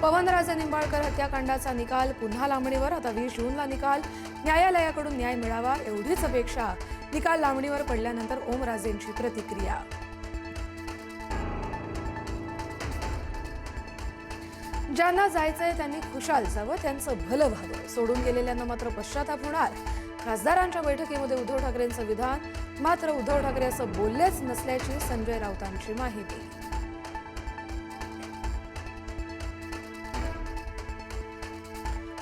पवनराजे निंबाळकर हत्याकांडाचा निकाल पुन्हा लांबणीवर. आता 20 जूनला निकाल. न्यायालयाकडून न्याय मिळावा एवढीच अपेक्षा. निकाल लांबणीवर पडल्यानंतर ओमराजेंची प्रतिक्रिया. ज्यांना जायचंय त्यांनी खुशाल जावं, त्यांचं भलं व्हावं. सोडून गेलेल्यांना मात्र पश्चाताप होणार. खासदारांच्या बैठकीमध्ये उद्धव ठाकरेंचं विधान. मात्र उद्धव ठाकरे असं बोललेच नसल्याची संजय राऊतांची माहिती.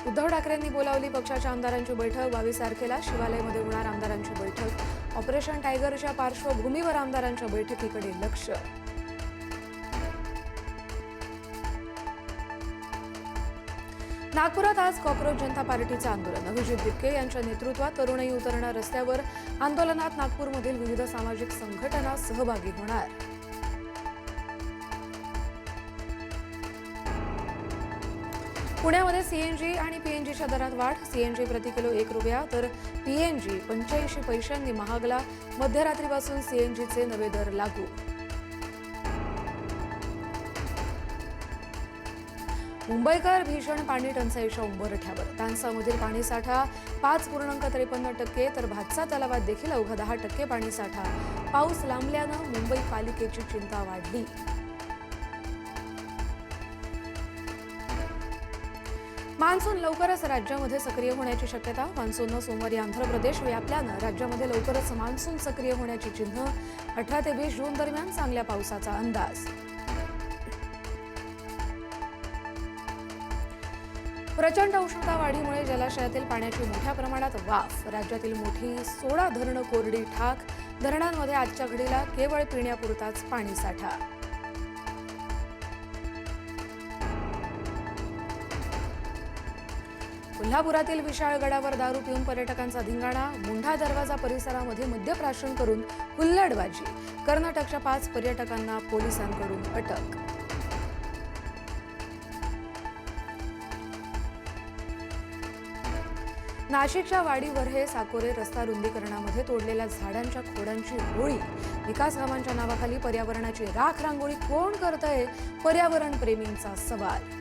उद्धव ठाकरेंनी बोलावली पक्षाच्या आमदारांची बैठक. 22 तारखेला शिवालयामध्ये होणार आमदारांची बैठक. ऑपरेशन टायगरच्या पार्श्वभूमीवर आमदारांच्या बैठकीकडे लक्ष. नागपुरात आज कॉक्रोच जनता पार्टीचं आंदोलन. अभिजित दिपके यांच्या नेतृत्वात तरुणाई उतरणार रस्त्यावर. आंदोलनात नागपूरमधील विविध सामाजिक संघटना सहभागी होणार. पुण्यामध्ये सीएनजी आणि पीएनजीच्या दरात वाढ. सीएनजी प्रति किलो ₹1 तर पीएनजी 85 पैशांनी महागला. मध्यरात्रीपासून सीएनजीचे नवे दर लागू. मुंबईकर भीषण पाणी टंचाईच्या उंबरठ्यावर. तानसामधील पाणीसाठा 5.53% तर भातसा तलावात देखील अवघा 10% पाणीसाठा. पाऊस लांबल्यानं मुंबई पालिकेची चिंता वाढली. मान्सून लवकरच राज्यामध्ये सक्रिय होण्याची शक्यता. मान्सूननं सोमवारी आंध्र प्रदेश व्यापल्यानं राज्यामध्ये लवकरच मान्सून सक्रिय होण्याची चिन्ह. 18 ते 20 जून दरम्यान चांगल्या पावसाचा अंदाज. प्रचंड उष्णता वाढीमुळे जलाशयातील पाण्याची मोठ्या प्रमाणात वाफ. राज्यातील मोठी 16 धरणं कोरडी ठाक. धरणांमध्ये आजच्या घडीला केवळ पिण्यापुरताच पाणीसाठा. कोल्हापुरातील विशाळगडावर दारू पिऊन पर्यटकांचा धिंगाणा. मुंढा दरवाजा परिसरामध्ये मद्यप्राशन करून हुल्लडबाजी. कर्नाटकच्या 5 पर्यटकांना पोलिसांकडून अटक. नाशिकच्या वाडीवरहे साकोरे रस्ता रुंदीकरणामध्ये तोडलेल्या झाडांच्या खोडांची होळी. विकास कामांच्या नावाखाली पर्यावरणाची राख रांगोळी कोण करतंय? पर्यावरण प्रेमींचा सवाल.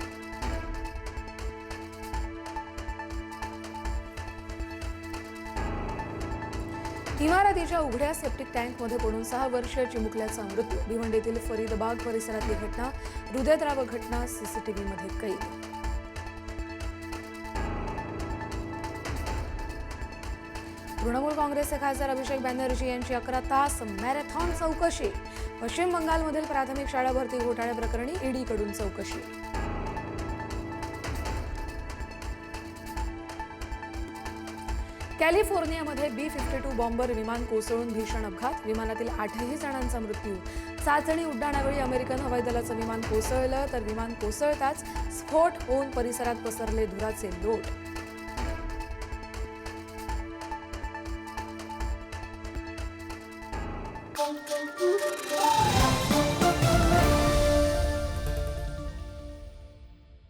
इमारतीच्या उघड्या सेप्टिक टँकमध्ये पडून 6 वर्षीय चिमुकल्याचा मृत्यू. भिवंडीतील फरीदबाग परिसरातली घटना. हृदयद्रावक घटना सीसीटीव्हीमध्ये कैद. तृणमूल काँग्रेसचे खासदार अभिषेक बॅनर्जी यांची 11 तास मॅरेथॉन चौकशी. पश्चिम बंगालमधील प्राथमिक शाळा भरती घोटाळ्याप्रकरणी ईडीकडून चौकशी. कॅलिफोर्नियामध्ये B-52 बॉम्बर विमान कोसळून भीषण अपघात. विमानातील 8ही जणांचा मृत्यू. चाचणी उड्डाणावेळी अमेरिकन हवाई दलाचं विमान कोसळलं तर विमान कोसळताच स्फोट होऊन परिसरात पसरले धुराचे लोट. Thank you.